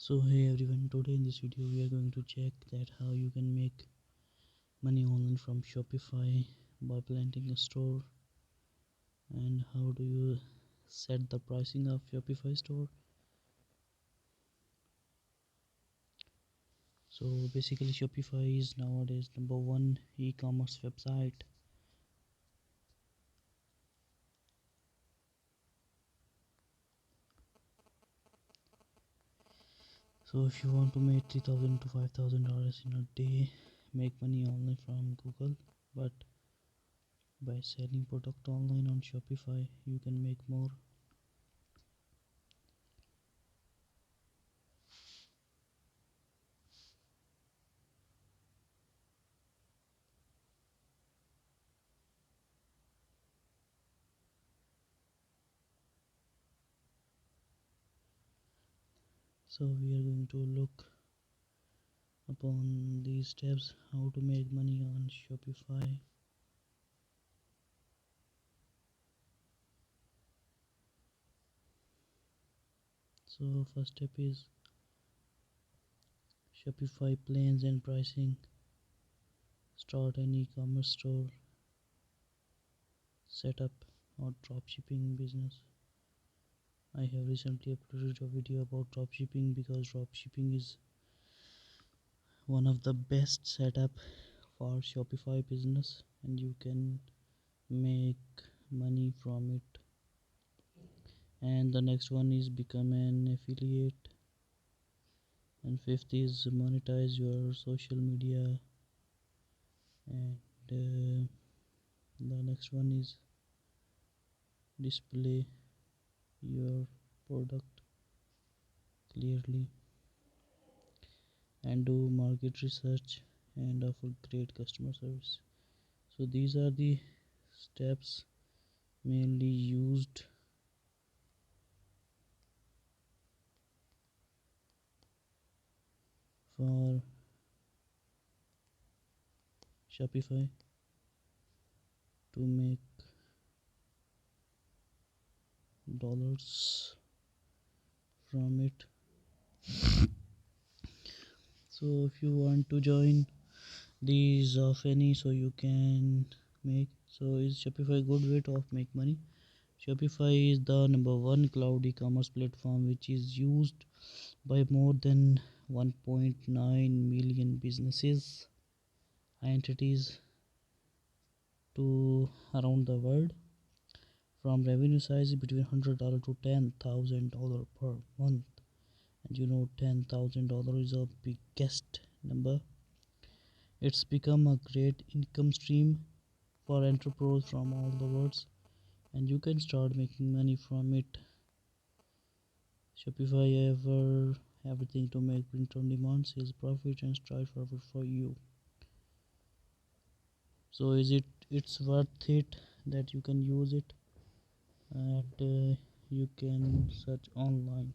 So hey everyone, today in this video we are going to check that how you can make money online from Shopify by planting a store, and how do you set the pricing of Shopify store. So basically Shopify is nowadays number one e-commerce website. So if you want to make $3,000 to $5,000 in a day, make money online from Google, but by selling product online on Shopify you can make more. So we are going to look upon these steps how to make money on Shopify. So first step is Shopify plans and pricing. Start an e-commerce store, set up or dropshipping business. I have recently uploaded a video about dropshipping because dropshipping is one of the best setup for Shopify business and you can make money from it. And the next one is become an affiliate, and fifth is monetize your social media, and the next one is display your product clearly and do market research and offer great customer service. So these are the steps mainly used for Shopify to make dollars from it. So if you want to join these of any, so you can make. So is Shopify a good way to make money? Shopify is the number one cloud e-commerce platform which is used by more than 1.9 million businesses entities to around the world, from revenue size between $100 to $10,000 per month. And you know, $10,000 is a biggest number. It's become a great income stream for entrepreneurs from all the world, and you can start making money from it. Shopify everything to make print on demand, sales profit, and strive forward for you. So it's worth it that you can use it, and you can search online.